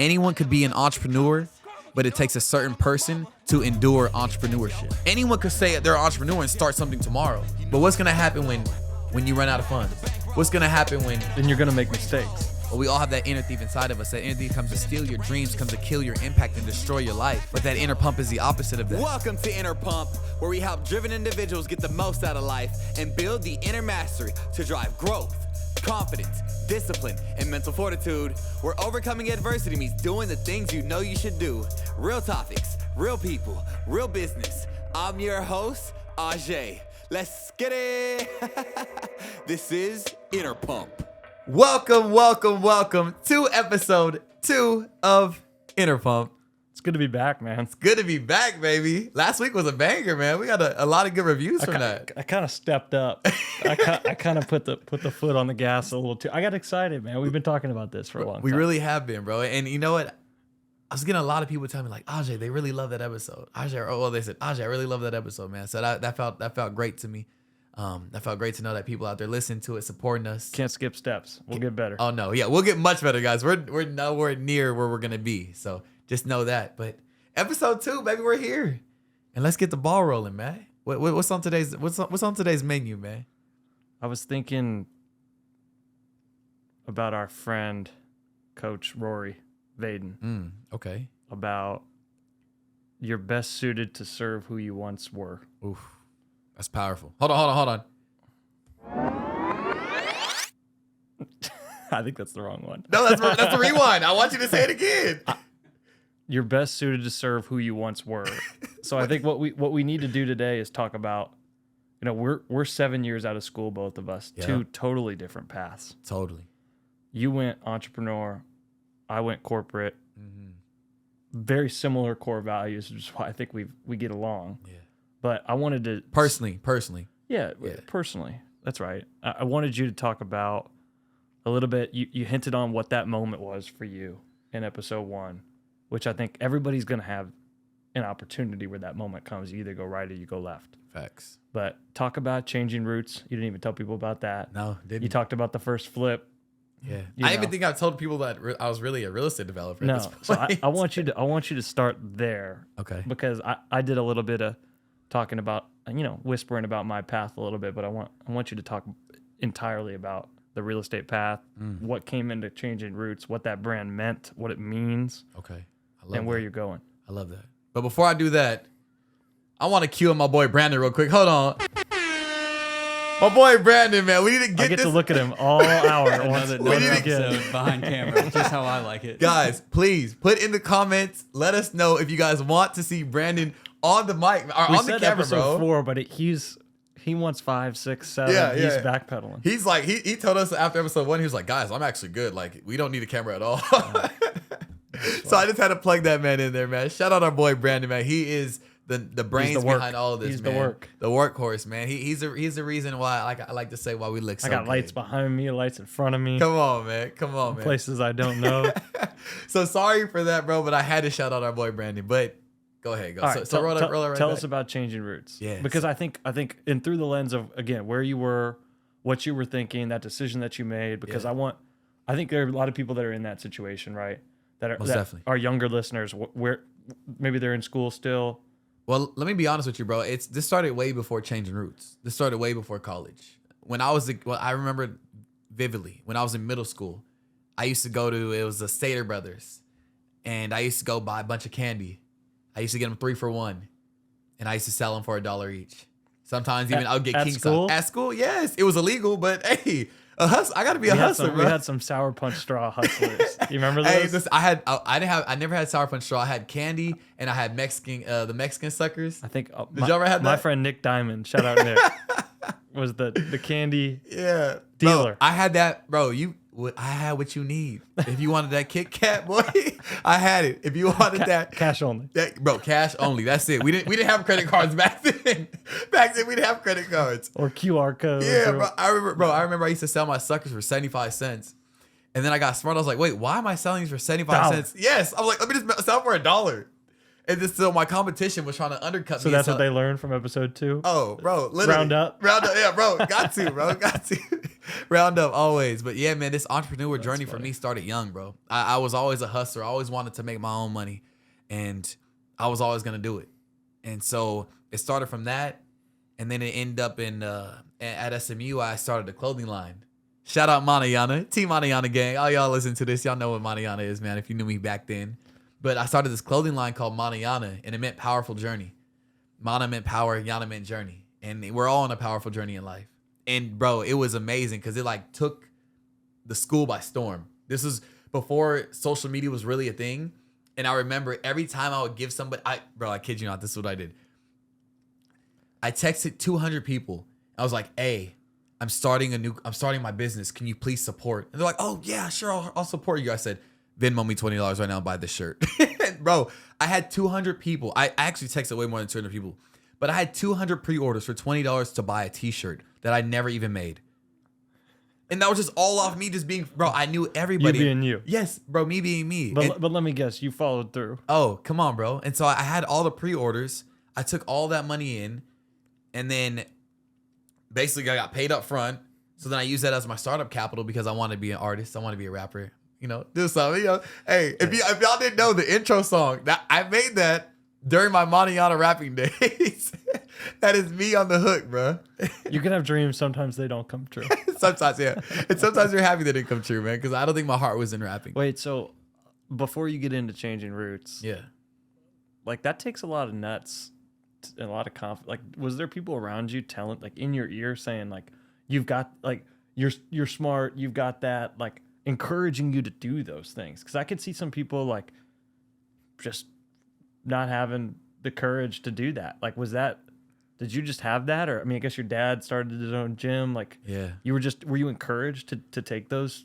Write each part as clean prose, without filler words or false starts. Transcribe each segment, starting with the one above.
Anyone could be an entrepreneur, but it takes a certain person to endure entrepreneurship. Anyone could say they're an entrepreneur and start something tomorrow. But what's gonna happen when you run out of funds? What's gonna happen when... Then you're gonna make mistakes. Well, we all have that inner thief inside of us. That inner thief comes to steal your dreams, comes to kill your impact and destroy your life. But that inner pump is the opposite of that. Welcome to Inner Pump, where we help driven individuals get the most out of life and build the inner mastery to drive growth, confidence, discipline, and mental fortitude. Where overcoming adversity means doing the things you know you should do. Real topics, real people, real business. I'm your host, Ajee. Let's get it. This is Inner Pump. Welcome to episode 2 of Inner Pump. It's good to be back, man. It's good to be back, baby. Last week was a banger, man. We got a lot of good reviews from that. I kind of stepped up. I kind of put the foot on the gas a little too. I got excited, man. We've been talking about this for a long time. We really have been, bro. And you know what? I was getting a lot of people telling me like, Ajee, they really love that episode. They said, Ajee, I really love that episode, man. So that felt great to me. That felt great to know that people out there listening to it, supporting us. Can't skip steps. We'll get better. Oh no, yeah, we'll get much better, guys. We're nowhere near where we're gonna be, so just know that. But episode 2, baby, we're here, and let's get the ball rolling, man. What's on today's menu, man? I was thinking about our friend, Coach Rory Vaden. Okay. About you're best suited to serve who you once were. Oof. That's powerful. Hold on. I think that's the wrong one. No, that's the rewind. I want you to say it again. You're best suited to serve who you once were. So I think what we need to do today is talk about, we're 7 years out of school, both of us. Yeah. 2 totally different paths. Totally. You went entrepreneur. I went corporate. Mm-hmm. Very similar core values, which is why I think we get along. Yeah. But I wanted to... Personally. Yeah, personally. That's right. I wanted you to talk about a little bit. You hinted on what that moment was for you in episode 1, which I think everybody's going to have an opportunity where that moment comes. You either go right or you go left. Facts. But talk about changing routes. You didn't even tell people about that. No, didn't. You talked about the first flip. Yeah. I even think I've told people that I was really a real estate developer. No, so I want you to start there. Okay. Because I did a little bit of talking about, whispering about my path a little bit, but I want you to talk entirely about the real estate path, what came into changing routes, what that brand meant, what it means. Okay. And where you're going. I love that. But before I do that, I want to cue in my boy Brandon real quick. Hold on. My boy Brandon, man, we need to get I get to look at him all hour. Another episode behind camera, just how I like it. Guys, please put in the comments. Let us know if you guys want to see Brandon on the mic or on the camera, episode bro. 4, but he wants 5, 6, 7. Yeah. He's backpedaling. He's like, he told us after episode 1, he was like, guys, I'm actually good. Like, we don't need a camera at all. So I just had to plug that man in there, man. Shout out our boy Brandon, man. He is the brains behind all of this, he's man. The workhorse, man. He's the reason why I like to say why we look so good. I got lights behind me, lights in front of me. Come on, man. Places I don't know. So sorry for that, bro, but I had to shout out our boy Brandon. But go ahead, go. Right, roll right tell back. us about changing routes. Yeah. Because I think and through the lens of, again, where you were, what you were thinking, that decision that you made, because I think there are a lot of people that are in that situation, right? That are younger listeners, where maybe they're in school still. Well, let me be honest with you, bro. This started way before changing routes. This started way before college. I remember vividly when I was in middle school, I used to go to, it was the Stater Brothers, and I used to go buy a bunch of candy. I used to get them 3 for $1, and I used to sell them for $1 each. Sometimes even I would get king size. At school, yes, it was illegal, but hey, a hustle. I got to be a hustler, bro. We had some Sour Punch Straw hustlers. You remember those? I never had Sour Punch Straw. I had candy, and I had the Mexican suckers. I think did you ever have that? My friend Nick Diamond, shout out Nick, was the candy dealer. Bro, I had that, bro. I had what you need. If you wanted that Kit Kat, boy, I had it. If you wanted that, cash only, bro, cash only. That's it. We didn't have credit cards back then. Back then we didn't have credit cards or QR codes. Yeah, bro. I remember I used to sell my suckers for 75 cents, and then I got smart. I was like, wait, why am I selling these for 75 cents? Yes, I was like, let me just sell for $1. And just so my competition was trying to undercut me. So that's what they learned from episode 2? Oh, bro. Literally. Round up. Yeah, bro. Got to, bro. Got to. Round up always. But yeah, man, this entrepreneur journey for me started young, bro. I was always a hustler. I always wanted to make my own money, and I was always going to do it. And so it started from that, and then it ended up at SMU. I started a clothing line. Shout out Manayana, Team Manayana gang. All y'all listen to this, y'all know what Manayana is, man, if you knew me back then. But I started this clothing line called Manayana, and it meant powerful journey. Mana meant power, Yana meant journey. And we're all on a powerful journey in life. And bro, it was amazing because it like took the school by storm. This is before social media was really a thing. And I remember every time I would give somebody, I kid you not, this is what I did. I texted 200 people. I was like, hey, I'm starting my business. Can you please support? And they're like, oh yeah, sure, I'll support you. I said, Venmo me $20 right now and buy this shirt. Bro, I had 200 people. I actually texted way more than 200 people. But I had 200 pre-orders for $20 to buy a t-shirt that I never even made. And that was just all off me just being, bro, I knew everybody. You being you. Yes, bro, me being me. But let me guess, you followed through. Oh, come on, bro. And so I had all the pre-orders. I took all that money in. And then basically I got paid up front. So then I used that as my startup capital because I wanted to be an artist. I want to be a rapper. You know, do something. You know, hey, if y'all didn't know the intro song, that I made that during my Manayana rapping days. That is me on the hook, bro. You can have dreams. Sometimes they don't come true. Sometimes, yeah. And sometimes you're happy that it come true, man, because I don't think my heart was in rapping. Wait, so before you get into changing roots, Yeah. like that takes a lot of nuts and a lot of confidence. Like, was there people around you telling, like in your ear saying, like, you've got, like, you're smart, you've got that, like, encouraging you to do those things? Because I could see some people like just not having the courage to do that. Like, did you just have that? Or I mean, I guess your dad started his own gym. Like, Yeah. were you encouraged to take those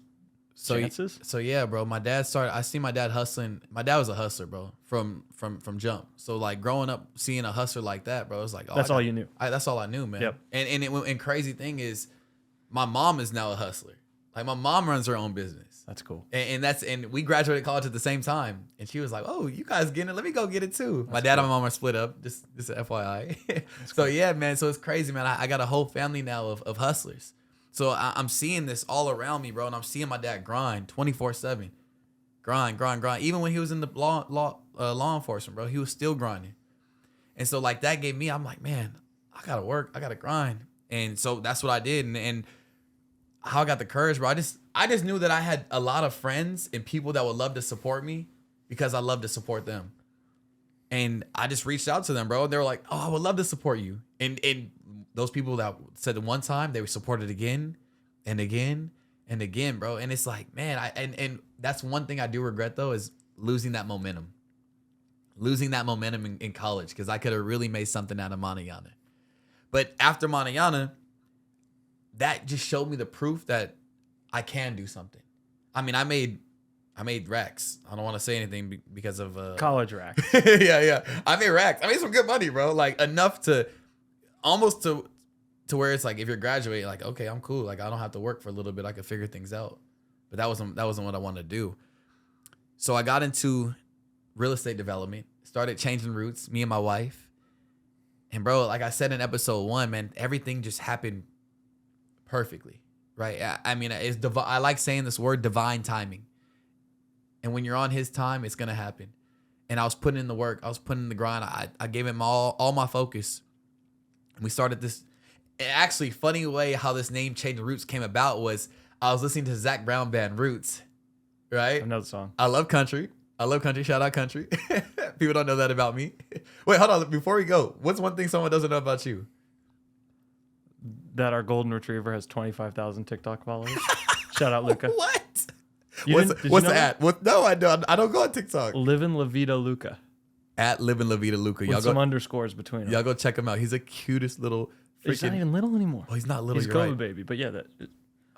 chances? So yeah, bro. I see my dad hustling. My dad was a hustler, bro, from jump. So like growing up, seeing a hustler like that, bro, it's like, that's all you knew. That's all I knew, man. Yep. And crazy thing is, my mom is now a hustler. Like my mom runs her own business. That's cool. And we graduated college at the same time. And she was like, oh, you guys getting it? Let me go get it too. My dad and my mom are split up. Just an FYI. So yeah, man. So it's crazy, man. I got a whole family now of hustlers. So I'm seeing this all around me, bro. And I'm seeing my dad grind 24/7. Grind. Even when he was in the law enforcement, bro, he was still grinding. And so like that gave me, I'm like, man, I gotta work. I gotta grind. And so that's what I did. And how I got the courage, bro. I just knew that I had a lot of friends and people that would love to support me because I love to support them. And I just reached out to them, bro. And they were like, oh, I would love to support you. And those people that said it one time, they were supported again and again and again, bro. And it's like, man, and that's one thing I do regret though, is losing that momentum. Losing that momentum in college, because I could have really made something out of Manayana. But after Manayana, that just showed me the proof that I can do something. I mean, I made racks. I don't want to say anything because of college racks. yeah. I made racks. I made some good money, bro. Like enough to almost to where it's like if you're graduating, like, okay, I'm cool. Like I don't have to work for a little bit. I could figure things out. But that wasn't what I wanted to do. So I got into real estate development, started changing routes, me and my wife. And bro, like I said in episode 1, man, everything just happened perfectly, right? I mean, it's I like saying this word, divine timing. And when you're on his time, it's going to happen. And I was putting in the work. I was putting in the grind. I gave him all my focus. And we started this. Actually, funny way how this name Changing Roots came about was I was listening to Zach Brown band Roots, right? Another song. I love country. Shout out country. People don't know that about me. Wait, hold on. Before we go, what's one thing someone doesn't know about you? That our golden retriever has 25,000 TikTok followers. Shout out, Luca. What? Did What's the at? No, I don't. I don't go on TikTok. Livin' La Vida Luca. At Livin' La Vida Luca. With some underscores between them. Y'all go check him out. He's the cutest little freaking. He's not even little anymore. Oh, he's not little. He's you're COVID right. baby. But yeah,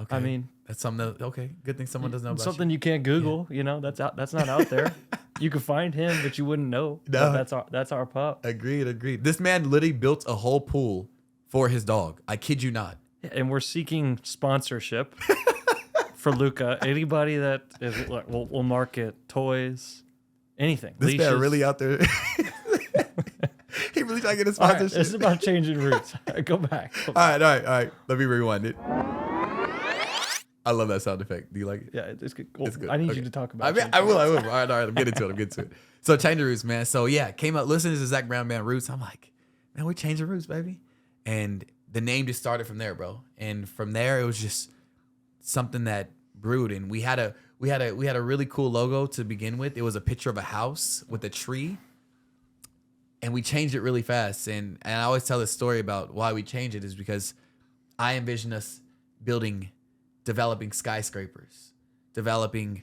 Okay. I mean, that's something. Okay, good thing someone doesn't know about something you can't Google. Yeah. You know, that's not out there. You could find him, but you wouldn't know. No, that's our pup. Agreed. This man literally built a whole pool for his dog. I kid you not. Yeah, and we're seeking sponsorship for Luca. Anybody that will market toys, anything. This leashes. man really out there. He really trying to get a sponsorship. Right, this is about changing roots. Go back. All right. Let me rewind it. I love that sound effect. Do you like it? Yeah, it's good. Well, It's good. I need Okay. you to talk I about mean, it. I will. All right. I'm getting to it. So change the roots, man. So yeah, came up listening to Zach Brown Band Roots. I'm like, man, we're changing roots, baby. And the name just started from there, bro. And from there, it was just something that brewed. And we had a really cool logo to begin with. It was a picture of a house with a tree. And we changed it really fast. And I always tell this story about why we changed it is because I envision us developing skyscrapers, developing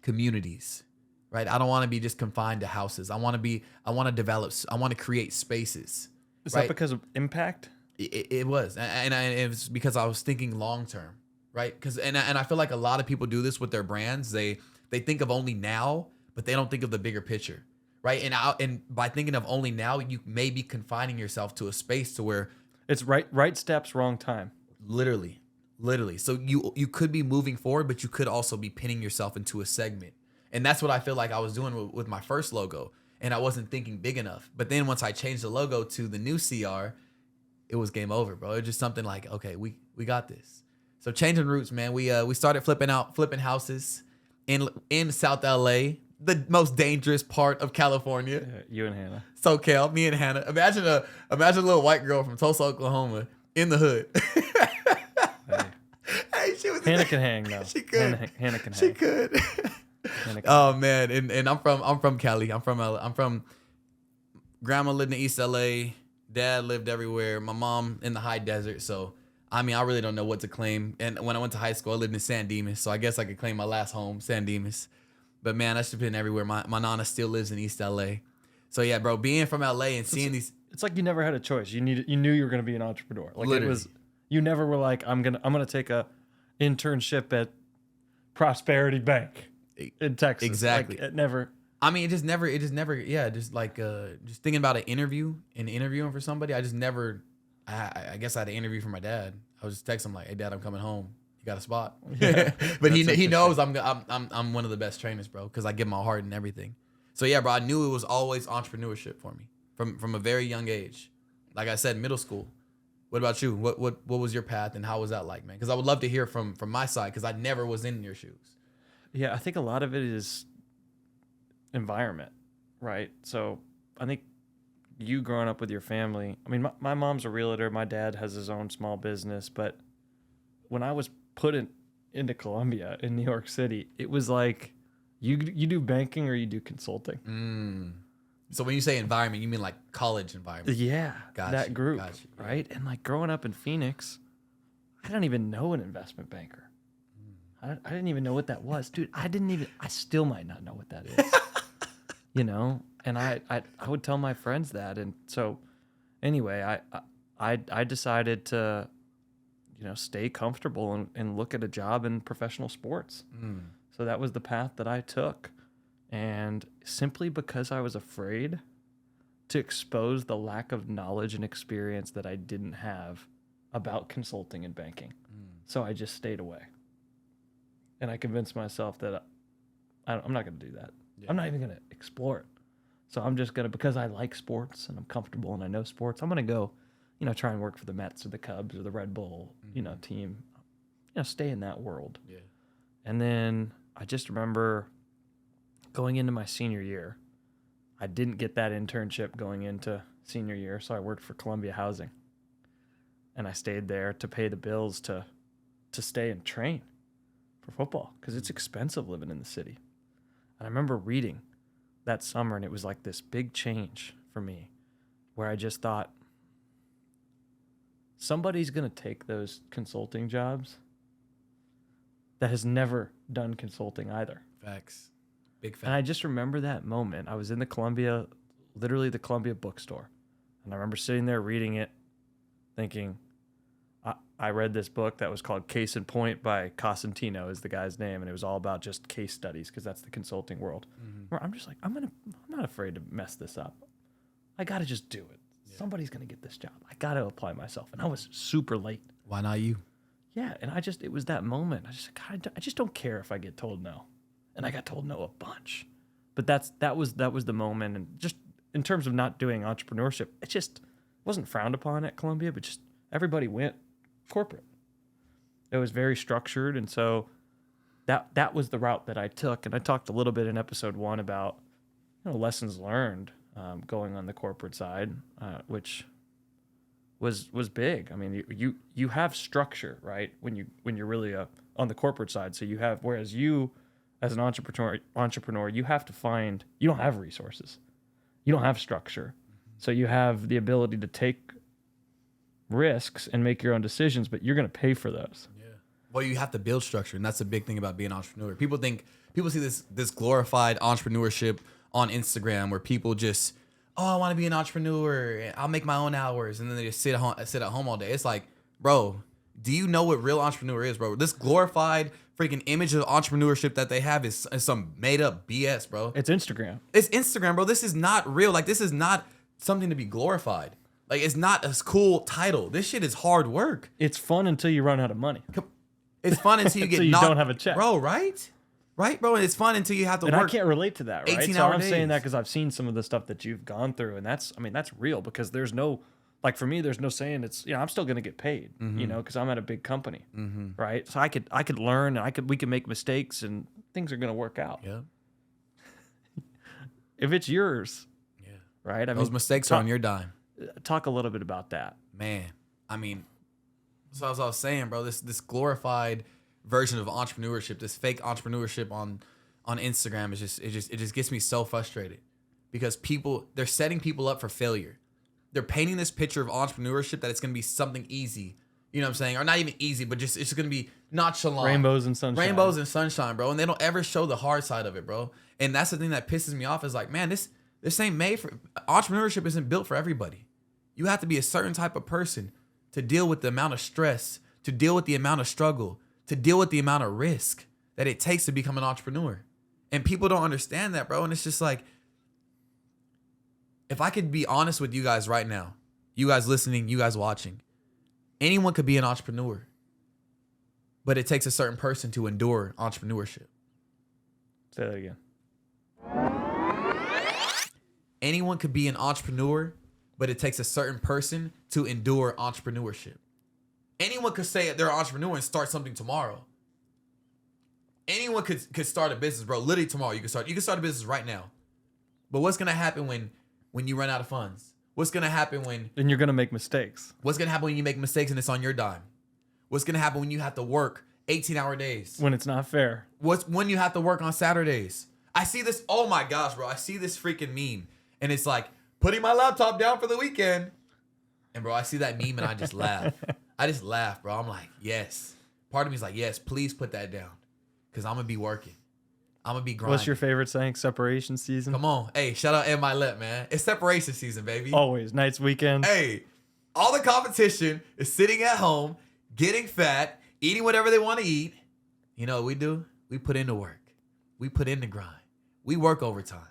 communities, right? I don't want to be just confined to houses. I want to create spaces. Is right? that because of impact? It was. And it was because I was thinking long-term, right? And I feel like a lot of people do this with their brands. They think of only now, but they don't think of the bigger picture, right? And by thinking of only now, you may be confining yourself to a space to where It's right steps, wrong time. Literally. So you could be moving forward, but you could also be pinning yourself into a segment. And that's what I feel like I was doing with my first logo. And I wasn't thinking big enough. But then once I changed the logo to the new CR, it was game over, bro. It was just something like, okay, we got this. So changing roots, man. We started flipping houses in South LA, the most dangerous part of California. Yeah, you and Hannah. SoCal, me and Hannah. Imagine a little white girl from Tulsa, Oklahoma, in the hood. Hey, she was. Hannah can hang though. She could. Hannah can hang. She could. Hannah can Oh man, and I'm from Cali. I'm from. Grandma lived in East LA. Dad lived everywhere. My mom in the high desert. So I mean, I really don't know what to claim. And when I went to high school, I lived in San Dimas. So I guess I could claim my last home, San Dimas. But man, I should have been everywhere. My nana still lives in East LA. So yeah, bro, being from LA and seeing these. It's like you never had a choice. You knew you were going to be an entrepreneur. Like Literally. it was. You never were like, I'm gonna take a internship at Prosperity Bank in Texas. Exactly. Like, it never. I mean, it just never. Yeah, just like just thinking about an interview and interviewing for somebody. I just never. I guess I had an interview for my dad. I was just texting him like, "Hey, Dad, I'm coming home. You got a spot?" Yeah, but he knows I'm one of the best trainers, bro, because I give my heart and everything. So yeah, bro, I knew it was always entrepreneurship for me from a very young age. Like I said, middle school. What about you? What was your path and how was that like, man? Because I would love to hear from my side because I never was in your shoes. Yeah, I think a lot of it is environment, right? So I think you growing up with your family. I mean, my mom's a realtor. My dad has his own small business. But when I was put into Columbia in New York City, it was like you do banking or you do consulting. So when you say environment, you mean like college environment? Yeah, Gotcha, that group, gotcha. right? And like growing up in Phoenix, I don't even know an investment banker. I didn't even know what that was, dude. I still might not know what that is. You know, and I would tell my friends that, and so anyway, I decided to, stay comfortable and look at a job in professional sports. So that was the path that I took, and simply because I was afraid to expose the lack of knowledge and experience that I didn't have about consulting and banking, so I just stayed away, and I convinced myself that I'm not going to do that. Yeah. I'm not even going to explore it. So I'm just going to, because I like sports and I'm comfortable and I know sports, I'm going to go, try and work for the Mets or the Cubs or the Red Bull, team, stay in that world. Yeah. And then I just remember going into my senior year, I didn't get that internship going into senior year. So I worked for Columbia Housing and I stayed there to pay the bills to stay and train for football because it's expensive living in the city. And I remember reading that summer, and it was like this big change for me where I just thought, somebody's going to take those consulting jobs that has never done consulting either. Facts. Big facts. And I just remember that moment. I was in literally the Columbia bookstore. And I remember sitting there reading it, thinking, I read this book that was called Case in Point by Cosentino is the guy's name, and it was all about just case studies because that's the consulting world. Where I'm just like, I'm not afraid to mess this up. I got to just do it. Yeah. Somebody's going to get this job. I got to apply myself. And I was super late. Why not you? Yeah, and it was that moment. I just don't care if I get told no. And I got told no a bunch. But that was the moment, and just in terms of not doing entrepreneurship, it just wasn't frowned upon at Columbia, but just everybody went corporate. It was very structured, and so that was the route that I took. And I talked a little bit in episode 1 about lessons learned going on the corporate side, which was big. I mean, you have structure, right? When you're really on the corporate side, so you have, whereas you as an entrepreneur, you have to find, you don't have resources, you don't have structure, so you have the ability to take risks and make your own decisions, but you're going to pay for those. Yeah. Well, you have to build structure, and that's the big thing about being an entrepreneur. People see this glorified entrepreneurship on Instagram where people just, oh, I want to be an entrepreneur, I'll make my own hours, and then they just sit at home all day. It's like, bro, do you know what real entrepreneur is, bro? This glorified freaking image of entrepreneurship that they have is some made up BS, bro. It's Instagram. It's Instagram, bro. This is not real. Like, this is not something to be glorified. Like, it's not a cool title. This shit is hard work. It's fun until you run out of money. It's fun until you get until you don't have a check, bro. Right, bro. And it's fun until you have to and work. I can't relate to that, right? 18-hour I'm days. saying that because I've seen some of the stuff that you've gone through, and that's real, because there's no, like, for me, there's no saying it's, I'm still going to get paid, because I'm at a big company, right? So I could learn, and we could make mistakes, and things are going to work out. Yeah. If it's yours, right? Those mistakes are on your dime. Talk a little bit about that. Man, so as I was saying, bro, this glorified version of entrepreneurship, this fake entrepreneurship on Instagram it just gets me so frustrated, because they're setting people up for failure. They're painting this picture of entrepreneurship that it's going to be something easy, you know what I'm saying? Or not even easy, but it's just going to be nonchalant. Rainbows and sunshine, bro. And they don't ever show the hard side of it, bro. And that's the thing that pisses me off, is like, man, this ain't made for, entrepreneurship isn't built for everybody. You have to be a certain type of person to deal with the amount of stress, to deal with the amount of struggle, to deal with the amount of risk that it takes to become an entrepreneur. And people don't understand that, bro. And it's just like, if I could be honest with you guys right now, you guys listening, you guys watching, anyone could be an entrepreneur, but it takes a certain person to endure entrepreneurship. Say that again. Anyone could be an entrepreneur, but it takes a certain person to endure entrepreneurship. Anyone could say they're an entrepreneur and start something tomorrow. Anyone could start a business, bro. Literally tomorrow you can start a business right now. But what's gonna happen when you run out of funds? What's gonna happen when Then you're gonna make mistakes. What's gonna happen when you make mistakes and it's on your dime? What's gonna happen when you have to work 18-hour days? When it's not fair. When you have to work on Saturdays? I see this, oh my gosh, bro. I see this freaking meme. And it's like, putting my laptop down for the weekend. And bro, I see that meme and I just laugh. I just laugh, bro. I'm like, yes. Part of me is like, yes, please put that down. Because I'm going to be working. I'm going to be grinding. What's your favorite saying? Separation season? Come on. Hey, shout out my lip, man. It's separation season, baby. Always. Nights, weekends. Hey, all the competition is sitting at home, getting fat, eating whatever they want to eat. You know what we do? We put in the work. We put in the grind. We work overtime.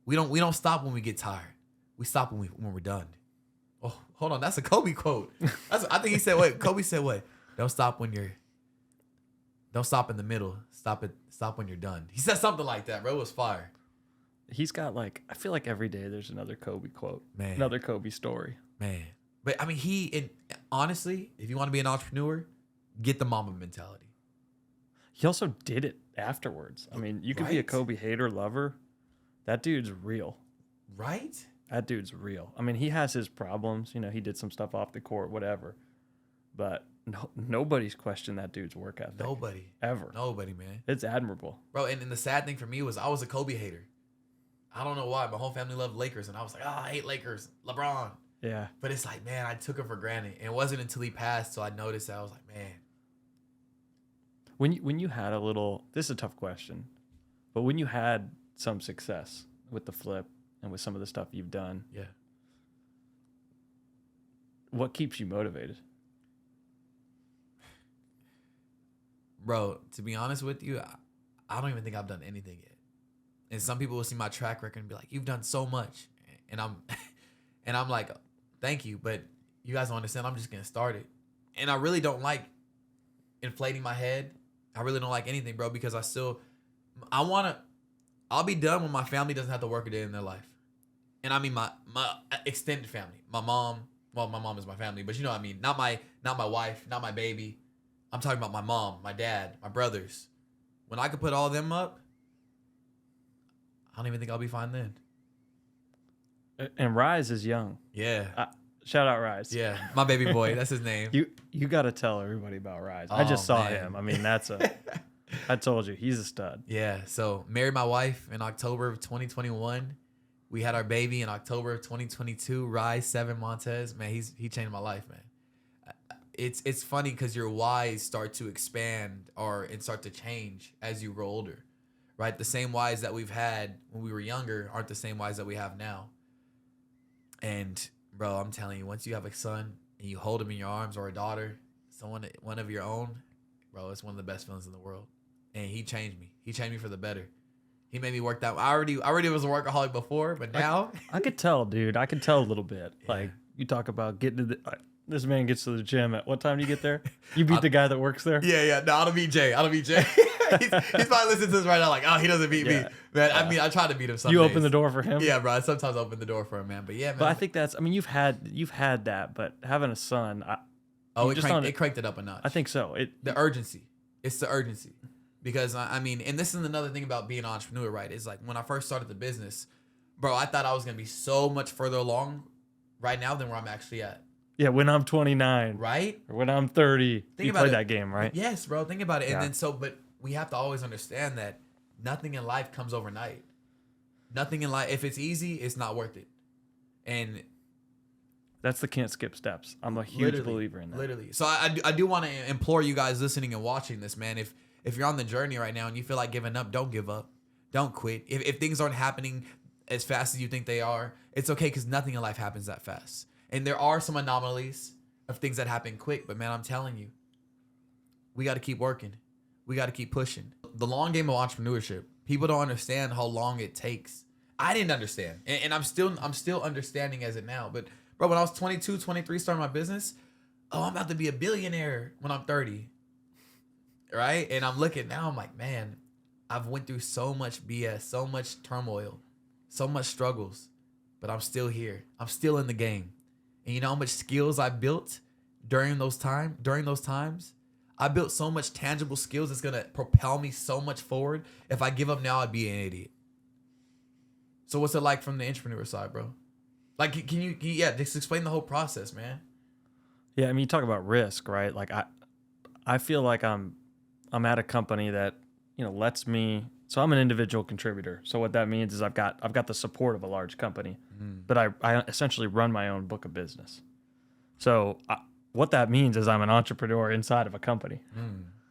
We don't stop when we get tired. We stop when we're done. Oh, hold on. That's a Kobe quote. I think he said, wait, Kobe said, what? Don't stop in the middle. Stop when you're done. He said something like that, bro. It was fire. He's got, like, I feel like every day there's another Kobe quote. Man. Another Kobe story. Man. But I mean, honestly, if you want to be an entrepreneur, get the mama mentality. He also did it afterwards. I mean, you could be a Kobe hater, lover. That dude's real. Right? That dude's real. I mean, he has his problems. You know, he did some stuff off the court, whatever. But nobody's questioned that dude's work ethic. Nobody. Ever. Nobody, man. It's admirable. Bro, and the sad thing for me was I was a Kobe hater. I don't know why. My whole family loved Lakers, and I was like, I hate Lakers. LeBron. Yeah. But it's like, man, I took him for granted. And it wasn't until he passed till I noticed that. I was like, man. When you had a little, this is a tough question, but when you had some success with the flip and with some of the stuff you've done, yeah, what keeps you motivated? Bro, to be honest with you, I don't even think I've done anything yet. And some people will see my track record and be like, you've done so much. And I'm like, thank you, but you guys don't understand. I'm just getting started. And I really don't like inflating my head. I really don't like anything, bro, because I'll be done when my family doesn't have to work a day in their life. And I mean my extended family. My mom, well, my mom is my family, but you know what I mean? Not my wife, not my baby, I'm talking about my mom, my dad, my brothers. When I could put all of them up, I don't even think I'll be fine then. And Rise is young. Yeah. Shout out Rise. Yeah. My baby boy. That's his name. You got to tell everybody about Rise. I just saw him. I mean, I told you, he's a stud. Yeah. So married my wife in October of 2021. We had our baby in October of 2022. Rise 7 Montez. Man, he changed my life, man. It's funny because your whys start to expand and start to change as you grow older, right? The same whys that we've had when we were younger aren't the same whys that we have now. And bro, I'm telling you, once you have a son and you hold him in your arms, or a daughter, one of your own, bro, it's one of the best feelings in the world. And he changed me. He changed me for the better. He made me work that. I already was a workaholic before, but now I could tell, dude. I could tell a little bit. Yeah. Like, you talk about getting to this man gets to the gym at what time do you get there? You beat the guy that works there? Yeah. No, I don't beat Jay. he's probably listening to this right now like, oh, he doesn't beat me. Man, I mean, I try to beat him some You days. open the door for him? Yeah, bro. I sometimes open the door for him, man. But yeah, man. But I think you've had that, but having a son, it cranked it up a notch. I think so. The urgency. It's the urgency. Because I mean, and this is another thing about being an entrepreneur, right? It's like when I first started the business, bro, I thought I was gonna be so much further along right now than where I'm actually at. Yeah, when I'm 29, right? Or when I'm 30, you played that game, right? Yes, bro. Think about it. Yeah. And then but we have to always understand that nothing in life comes overnight. Nothing in life, if it's easy, it's not worth it. And that's the can't skip steps. I'm a huge believer in that. Literally. So I do want to implore you guys listening and watching this, man. If you're on the journey right now and you feel like giving up, don't give up. Don't quit. If things aren't happening as fast as you think they are, it's okay, because nothing in life happens that fast. And there are some anomalies of things that happen quick, but man, I'm telling you, we got to keep working. We got to keep pushing. The long game of entrepreneurship, people don't understand how long it takes. I didn't understand. And I'm still understanding as it now. But bro, when I was 22, 23, starting my business, I'm about to be a billionaire when I'm 30. Right? And I'm looking now, I'm like, man, I've went through so much BS, so much turmoil, so much struggles, but I'm still here. I'm still in the game. And you know how much skills I built during those times? I built so much tangible skills that's gonna propel me so much forward. If I give up now, I'd be an idiot. So what's it like from the entrepreneur side, bro? Like, can you just explain the whole process, man? Yeah, I mean, you talk about risk, right? Like, I feel like I'm at a company that, lets me. So I'm an individual contributor. So what that means is I've got the support of a large company, but I essentially run my own book of business. So what that means is I'm an entrepreneur inside of a company.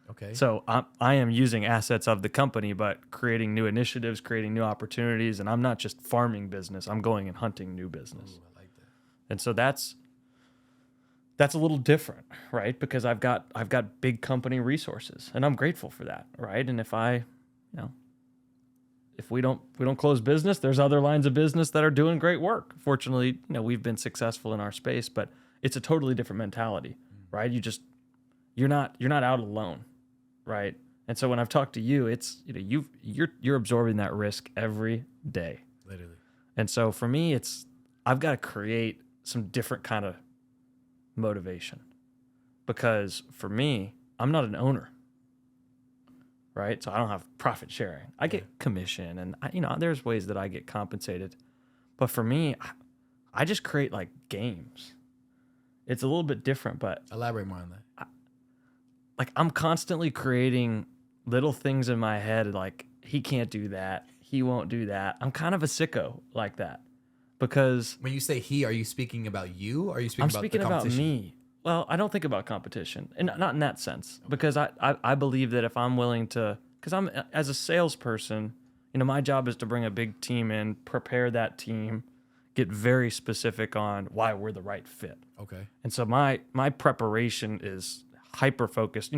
Okay. So I am using assets of the company, but creating new initiatives, creating new opportunities, and I'm not just farming business. I'm going and hunting new business. Ooh, I like that. And so that's a little different, right? Because I've got big company resources, and I'm grateful for that, right? And if we don't close business, there's other lines of business that are doing great work. Fortunately, we've been successful in our space, but it's a totally different mentality, right? You're not out alone, right? And so when I've talked to you, it's you're absorbing that risk every day, Literally. And so for me, I've got to create some different kind of motivation, because for me, I'm not an owner, right? So I don't have profit sharing. I get commission, and there's ways that I get compensated. But for me, I just create like games. It's a little bit different, but Elaborate more on that. I'm constantly creating little things in my head, like, he can't do that, he won't do that. I'm kind of a sicko like that, because when you say he, are you speaking about you, or are you speaking I'm about speaking the competition? about me. Well, I don't think about competition, and not in that sense, because I believe that if I'm willing to, because I'm, as a salesperson, my job is to bring a big team in, prepare that team, get very specific on why we're the right fit. Okay. And so my preparation is hyper focused,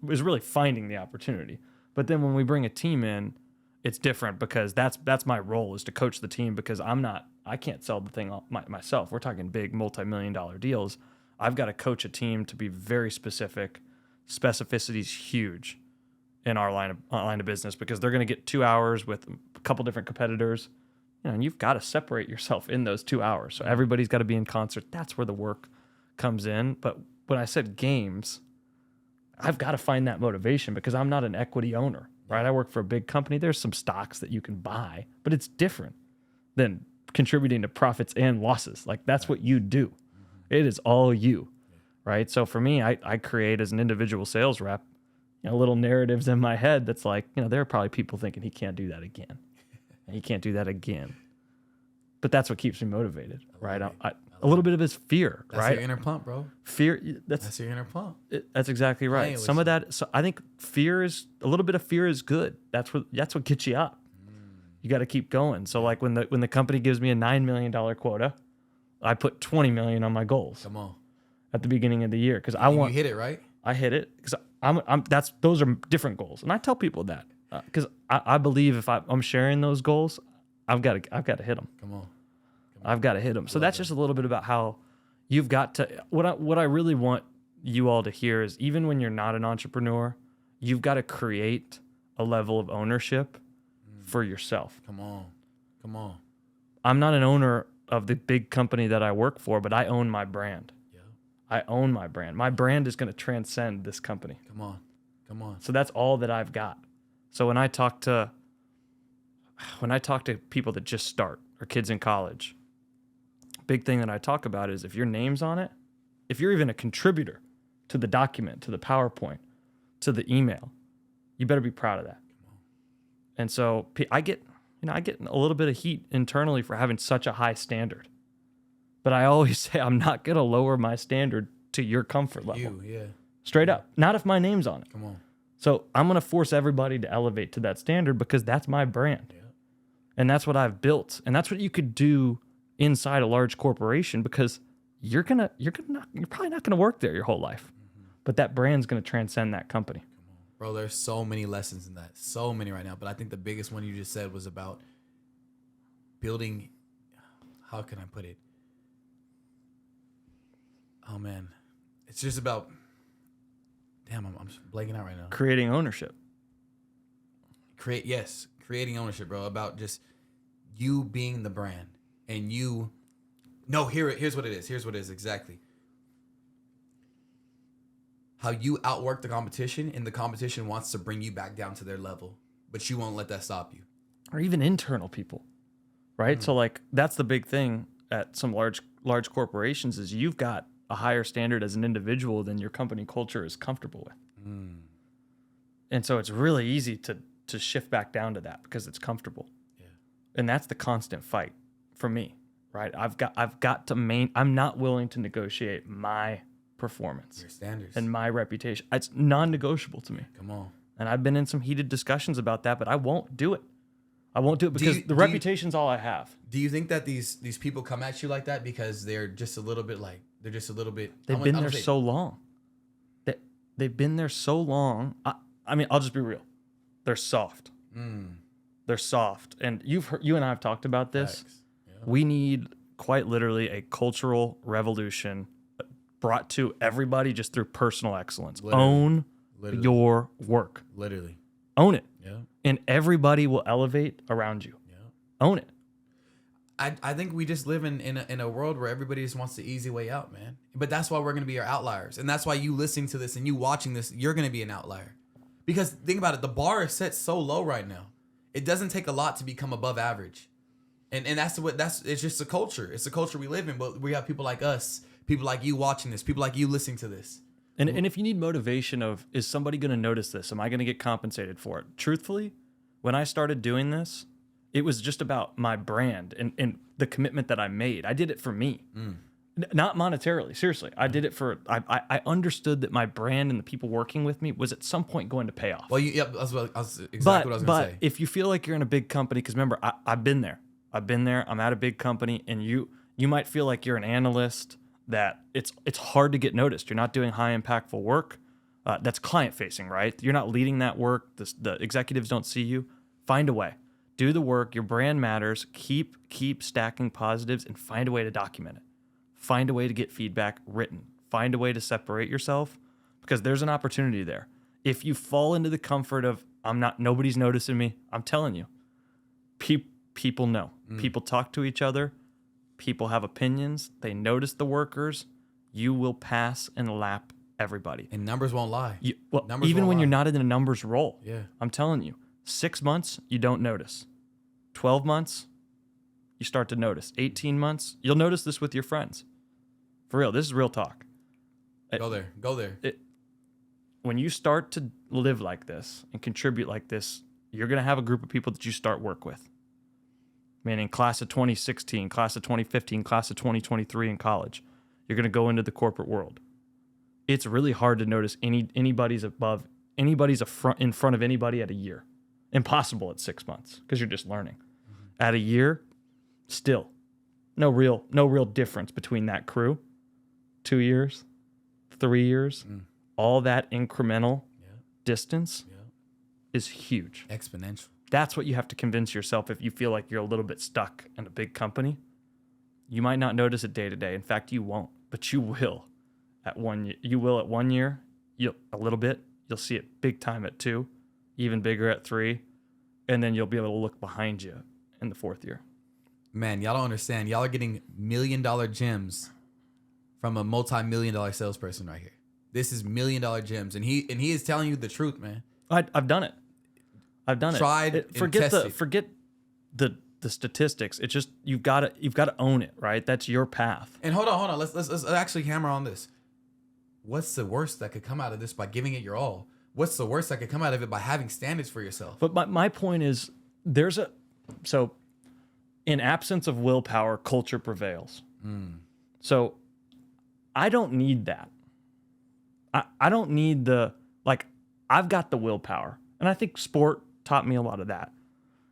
is really finding the opportunity. But then when we bring a team in, it's different, because that's my role, is to coach the team, because I can't sell the thing myself. We're talking big multi-million-dollar deals. I've got to coach a team to be very specific. Specificity is huge in our line of business, because they're going to get 2 hours with a couple different competitors, and you've got to separate yourself in those 2 hours. So everybody's got to be in concert. That's where the work comes in. But when I said games, I've got to find that motivation because I'm not an equity owner, right? I work for a big company. There's some stocks that you can buy, but it's different than contributing to profits and losses. Like that's what you do. It is all you, right? So for me, I create as an individual sales rep, little narratives in my head that's like, there are probably people thinking he can't do that again. And he can't do that again. But that's what keeps me motivated, right? A little bit of his fear, that's right? Your inner pump, bro. Fear. That's your inner pump. That's exactly right. Some of that. So I think a little bit of fear is good. That's what gets you up. You got to keep going. So like when the company gives me a $9 million quota, I put 20 million on my goals. Come on. At the beginning of the year because You hit it, right? I hit it because those are different goals, and I tell people that because I believe if I'm sharing those goals, I've got to hit them. Come on. I've got to hit them. So that's just a little bit about how you've got to. What I really want you all to hear is even when you're not an entrepreneur, you've got to create a level of ownership for yourself. Come on. I'm not an owner of the big company that I work for, but I own my brand. Yeah. I own my brand. My brand is going to transcend this company. Come on. So that's all that I've got. So when I talk to people that just start or kids in college, big thing that I talk about is if your name's on it, if you're even a contributor to the document, to the PowerPoint, to the email, you better be proud of that. And so I get a little bit of heat internally for having such a high standard. But I always say I'm not going to lower my standard to your comfort level. Straight up. Not if my name's on it. Come on. So I'm going to force everybody to elevate to that standard because that's my brand. Yeah. And that's what I've built. And that's what you could do inside a large corporation because you're probably not going to work there your whole life. But that brand's going to transcend that company. Bro, there's so many lessons in that. So many right now. But I think the biggest one you just said was about building, how can I put it? Oh, man. It's just about, damn, I'm blanking out right now. Creating ownership. Creating ownership, bro. About just you being the brand. And you, no, here's what it is. Here's what it is exactly. How you outwork the competition, and the competition wants to bring you back down to their level, but you won't let that stop you. Or even internal people, right? So like that's the big thing at some large corporations is you've got a higher standard as an individual than your company culture is comfortable with. And so it's really easy to shift back down to that because it's comfortable. Yeah. And that's the constant fight for me, right? I've got to I'm not willing to negotiate my performance, your standards, and my reputation. It's non-negotiable to me. Come on. And I've been in some heated discussions about that, but I won't do it. I won't do it because the reputation's all I have. Do you think that these people come at you like that because they're just a little bit like they've been there so long. They've been there so long. I mean, I'll just be real. They're soft. They're soft. And you and I have talked about this. Yeah. We need quite literally a cultural revolution brought to everybody just through personal excellence. Own your work. Literally. Own it. Yeah. And everybody will elevate around you. Yeah. Own it. I think we just live in a world where everybody just wants the easy way out, man. But that's why we're going to be our outliers. And that's why you listening to this and you watching this, you're going to be an outlier. Because think about it, the bar is set so low right now. It doesn't take a lot to become above average. And it's just a culture. It's a culture we live in, but we have people like us, people like you watching this, people like you listening to this. And if you need motivation of, is somebody going to notice this? Am I going to get compensated for it? Truthfully, when I started doing this, it was just about my brand and the commitment that I made. I did it for me, not monetarily. Seriously, I did it for, I understood that my brand and the people working with me was at some point going to pay off. Well, that's exactly what I was going to say. But if you feel like you're in a big company, because remember, I've been there. I'm at a big company, and you might feel like you're an analyst, that it's hard to get noticed. You're not doing high impactful work. That's client facing, right? You're not leading that work. The executives don't see you. Find a way. Do the work. Your brand matters. Keep stacking positives and find a way to document it. Find a way to get feedback written. Find a way to separate yourself because there's an opportunity there. If you fall into the comfort of nobody's noticing me, I'm telling you, people know. People talk to each other. People have opinions. They notice the workers. You will pass and lap everybody. And numbers won't lie. Numbers even when you're not in a numbers role. Yeah. I'm telling you, 6 months, you don't notice. 12 months, you start to notice. 18 months, you'll notice this with your friends. For real, this is real talk. Go there. When you start to live like this and contribute like this, you're going to have a group of people that you start work with. Meaning class of 2016, class of 2015, class of 2023 in college. You're going to go into the corporate world. It's really hard to notice anybody's in front of anybody at a year. Impossible at 6 months because you're just learning. Mm-hmm. At a year, still no real difference between that crew. 2 years, 3 years, all that incremental distance is huge. Exponential. That's what you have to convince yourself if you feel like you're a little bit stuck in a big company. You might not notice it day to day. In fact, you won't, but you will at 1 year. You will at 1 year, a little bit. You'll see it big time at 2, even bigger at 3, and then you'll be able to look behind you in the 4th year. Man, y'all don't understand. Y'all are getting $1 million gems from a multi-million-dollar salesperson right here. This is $1 million gems, and he is telling you the truth, man. I've done it. Tried and tested. Forget the statistics. It's just you've got to own it, right? That's your path. And hold on. Let's actually hammer on this. What's the worst that could come out of this by giving it your all? What's the worst that could come out of it by having standards for yourself? But my point is, in absence of willpower, culture prevails. So I don't need that. I don't need I've got the willpower. And I think sport taught me a lot of that.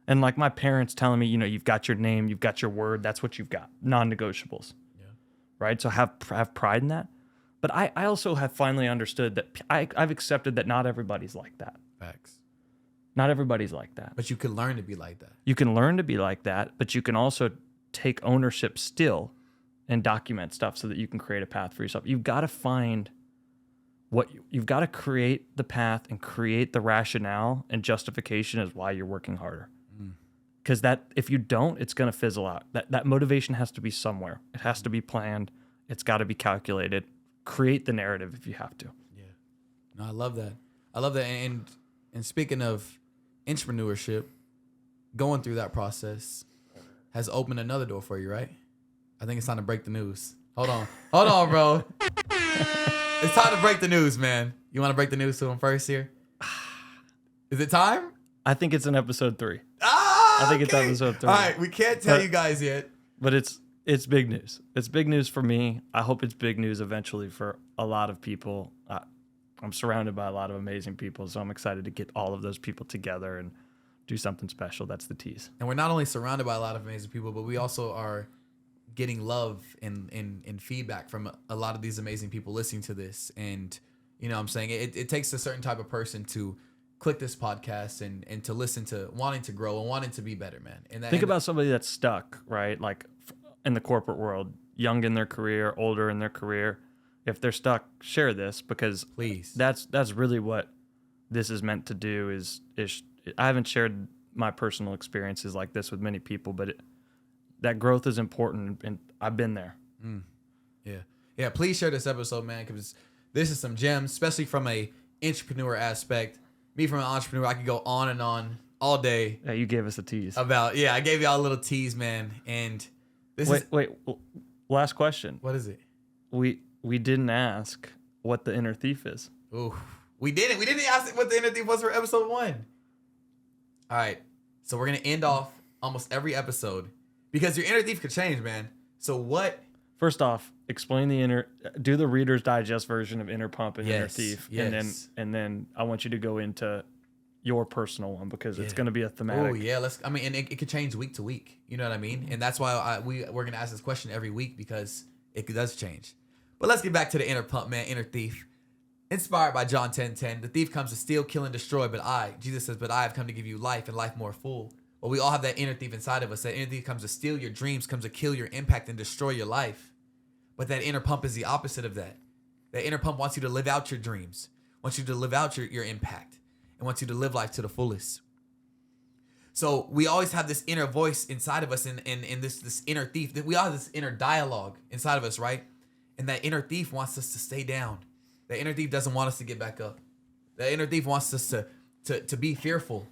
And like my parents telling me, you've got your name, you've got your word, that's what you've got. Non-negotiables. Yeah. Right? So have pride in that. But I also have finally understood that I've accepted that not everybody's like that. Facts. Not everybody's like that. But you can learn to be like that. You can learn to be like that, but you can also take ownership still and document stuff so that you can create a path for yourself. You've got to find you've got to create the path and create the rationale and justification as why you're working harder. Because if you don't, it's going to fizzle out. That motivation has to be somewhere. It has to be planned. It's got to be calculated. Create the narrative if you have to. Yeah. No, I love that. And speaking of entrepreneurship, going through that process has opened another door for you, right? I think it's time to break the news. Hold on, bro. It's time to break the news, man. You want to break the news to him first here? Is it time? I think it's in episode 3. I think it's episode 3. All right, we can't tell you guys yet. But it's big news. It's big news for me. I hope it's big news eventually for a lot of people. I'm surrounded by a lot of amazing people, so I'm excited to get all of those people together and do something special. That's the tease. And we're not only surrounded by a lot of amazing people, but we also are getting love and feedback from a lot of these amazing people listening to this. And, what I'm saying? It takes a certain type of person to click this podcast and to listen to wanting to grow and wanting to be better, man. And think about somebody that's stuck, right? Like in the corporate world, young in their career, older in their career. If they're stuck, share this because please. That's really what this is meant to do. Is I haven't shared my personal experiences like this with many people, but that growth is important, and I've been there. Yeah. Please share this episode, man, because this is some gems, especially from a entrepreneur aspect. Me from an entrepreneur, I could go on and on all day. Yeah, you gave us a tease I gave y'all a little tease, man. And wait. Last question. What is it? We didn't ask what the inner thief is. Ooh, we didn't. We didn't ask what the inner thief was for episode 1. All right, so we're gonna end off almost every episode because your inner thief could change, man. So what? First off, explain do the Reader's Digest version of Inner Pump and Inner Thief, and then I want you to go into your personal one because it's going to be a thematic. Oh yeah, and it could change week to week. You know what I mean? And that's why we're going to ask this question every week because it does change. But let's get back to the inner pump, man, inner thief. Inspired by John 10:10, the thief comes to steal, kill, and destroy, Jesus says, but I have come to give you life and life more full. Well, we all have that inner thief inside of us. That inner thief comes to steal your dreams, comes to kill your impact and destroy your life. But that inner pump is the opposite of that. That inner pump wants you to live out your dreams, wants you to live out your impact, and wants you to live life to the fullest. So we always have this inner voice inside of us and this inner thief. We all have this inner dialogue inside of us, right? And that inner thief wants us to stay down. The inner thief doesn't want us to get back up. The inner thief wants us to be fearful.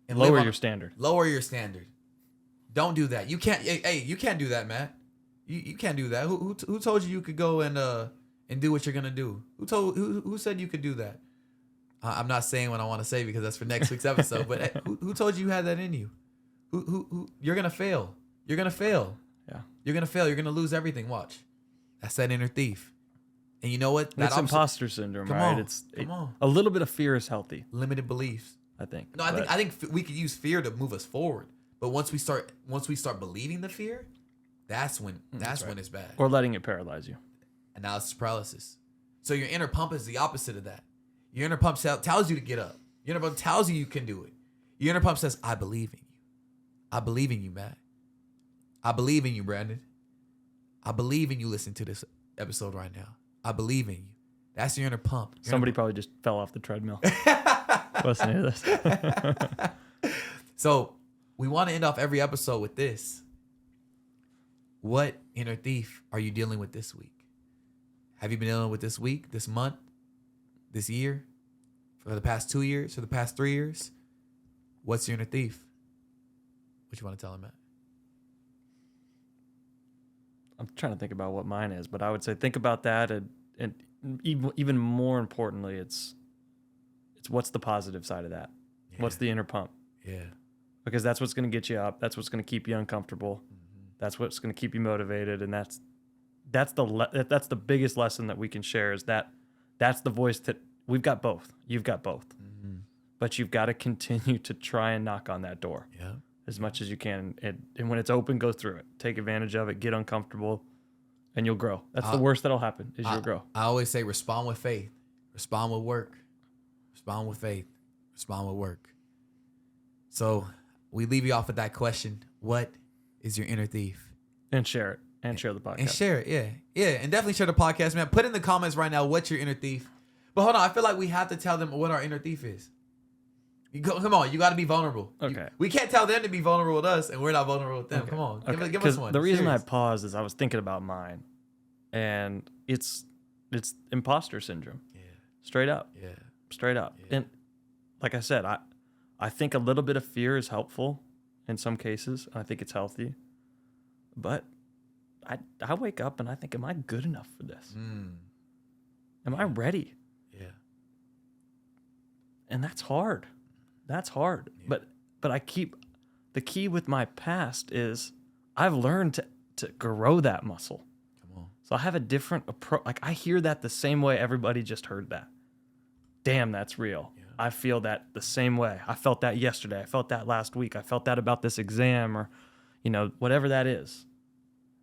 And lower your standard. Lower your standard. Don't do that. You can't. Hey, you can't do that, Matt. You can't do that. Who told you could go and do what you're gonna do? Who said you could do that? I'm not saying what I want to say because that's for next week's episode. But who told you had that in you? Who you're gonna fail. You're gonna fail. Yeah. You're gonna fail. You're gonna lose everything. Watch. That's that inner thief. And you know what? It's imposter syndrome, right? Come on. A little bit of fear is healthy. Limited beliefs. I think. No, I think we could use fear to move us forward. But once we start believing the fear, that's when it's bad. Or letting it paralyze you. Analysis paralysis. So your inner pump is the opposite of that. Your inner pump tells you to get up. Your inner pump tells you can do it. Your inner pump says, I believe in you. I believe in you, Matt. I believe in you, Brandon. I believe in you listening to this episode right now. I believe in you. That's your inner pump. Somebody probably just fell off the treadmill. Listening to this. So we want to end off every episode with this. What inner thief are you dealing with this week? Have you been dealing with this week, this month, this year, for the past 2 years, for the past 3 years? What's your inner thief? What you want to tell him, Matt? I'm trying to think about what mine is, but I would say think about that, and even more importantly, it's what's the positive side of that? Yeah. What's the inner pump? Yeah. Because that's what's going to get you up. That's what's going to keep you uncomfortable. Mm-hmm. That's what's going to keep you motivated, and that's the biggest lesson that we can share is that's the voice that we've got both. You've got both. Mm-hmm. But you've got to continue to try and knock on that door. Yeah. As much as you can. And when it's open, go through it. Take advantage of it. Get uncomfortable, and you'll grow. That's the worst that'll happen is you'll grow. I always say respond with faith. Respond with work. Respond with faith. Respond with work. So we leave you off with that question. What is your inner thief? And share it. And share the podcast. And share it, yeah. Yeah, and definitely share the podcast, man. Put in the comments right now what's your inner thief. But hold on, I feel like we have to tell them what our inner thief is. Come on, you got to be vulnerable. Okay. We can't tell them to be vulnerable with us, and we're not vulnerable with them. Okay. Come on, give us one. The reason I paused is I was thinking about mine, and it's imposter syndrome. Yeah. Straight up. Yeah. Straight up. Yeah. And like I said, I think a little bit of fear is helpful in some cases. I think it's healthy, but I wake up and I think, am I good enough for this? Am I ready? Yeah. And that's hard. That's hard. Yeah. But the key with my past is I've learned to grow that muscle. Come on. So I have a different approach. Like I hear that the same way everybody just heard that. Damn, that's real. Yeah. I feel that the same way. I felt that yesterday. I felt that last week. I felt that about this exam or, whatever that is.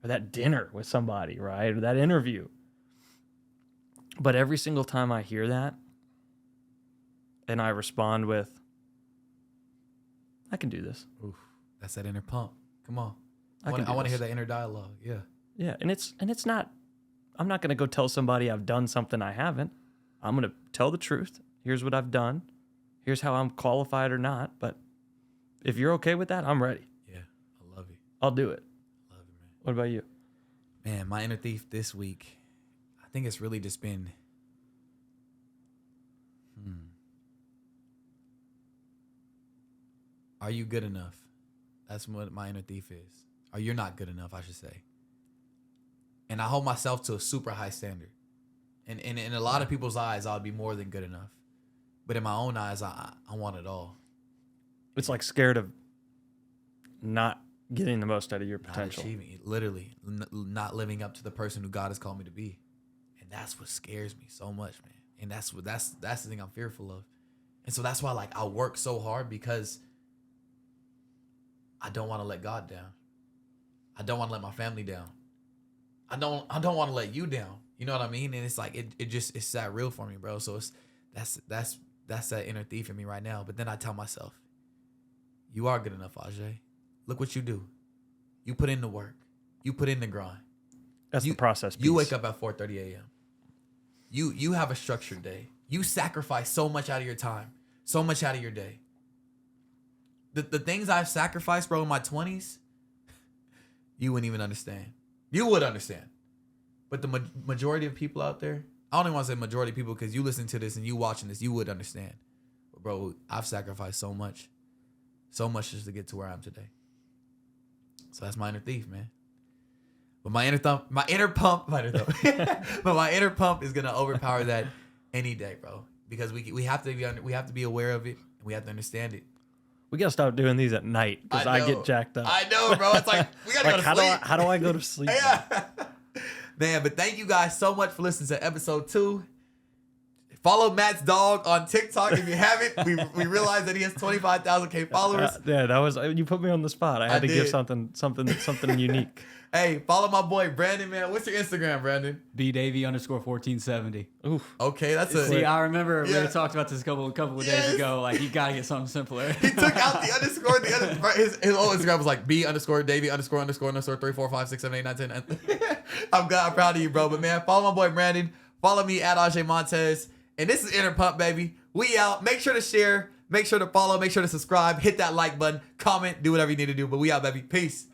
Or that dinner with somebody, right? Or that interview. But every single time I hear that and I respond with, I can do this. Oof, that's that inner pump. Come on. I want to hear that inner dialogue. Yeah. Yeah. And it's not, I'm not going to go tell somebody I've done something I haven't. I'm going to tell the truth. Here's what I've done. Here's how I'm qualified or not. But if you're okay with that, I'm ready. Yeah. I love you. I'll do it. Love you, man. What about you? Man, my inner thief this week, I think it's really just been, are you good enough? That's what my inner thief is. Or you're not good enough, I should say. And I hold myself to a super high standard. And in a lot of people's eyes, I would be more than good enough. But in my own eyes, I want it all. It's like scared of not getting the most out of your potential. Not achieving, literally, not living up to the person who God has called me to be. And that's what scares me so much, man. And that's the thing I'm fearful of. And so that's why I work so hard because I don't want to let God down. I don't want to let my family down. I don't want to let you down. You know what I mean? And it's like it's that real for me, bro. So that's that inner thief in me right now. But then I tell myself, you are good enough, Ajee. Look what you do. You put in the work. You put in the grind. That's the process piece. You wake up at 4:30 a.m. You have a structured day. You sacrifice so much out of your time, so much out of your day. The things I've sacrificed, bro, in my 20s, you wouldn't even understand. You would understand. But the majority of people out there, I don't even want to say majority of people because you listen to this and you watching this, you would understand. But bro, I've sacrificed so much just to get to where I am today. So that's my inner thief, man. But my inner pump is gonna overpower that any day, bro. Because we have to be aware of it and we have to understand it. We gotta stop doing these at night because I get jacked up. I know, bro. It's like we gotta like, go to sleep. How do I go to sleep? Yeah. Man, but thank you guys so much for listening to episode 2. Follow Matt's dog on TikTok if you haven't. We realized that he has 25,000 followers. Yeah, that was, you put me on the spot. I had to give something unique. Hey, follow my boy Brandon, man. What's your Instagram, Brandon? bdavy_1470. Oof. Okay, that's a. See, I remember we talked about this a couple of days ago. Like, you gotta get something simpler. He took out the underscore. His old Instagram was like B_Davy___345678910. I'm proud of you, bro. But man, follow my boy Brandon. Follow me at Ajee Montez. And this is Inner Pump, baby. We out. Make sure to share. Make sure to follow. Make sure to subscribe. Hit that like button. Comment. Do whatever you need to do. But we out, baby. Peace.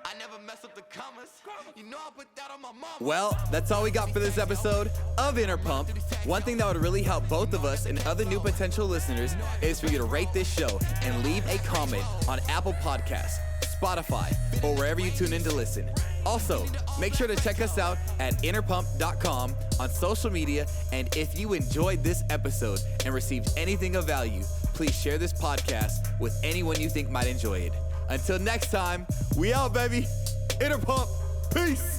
I never mess up the commas. You know I put that on my mama. Well, that's all we got for this episode of Inner Pump. One thing that would really help both of us and other new potential listeners is for you to rate this show and leave a comment on Apple Podcasts, Spotify, or wherever you tune in to listen. Also, make sure to check us out at innerpump.com on social media. And if you enjoyed this episode and received anything of value, please share this podcast with anyone you think might enjoy it. Until next time, we out, baby. Inner Pump. Peace.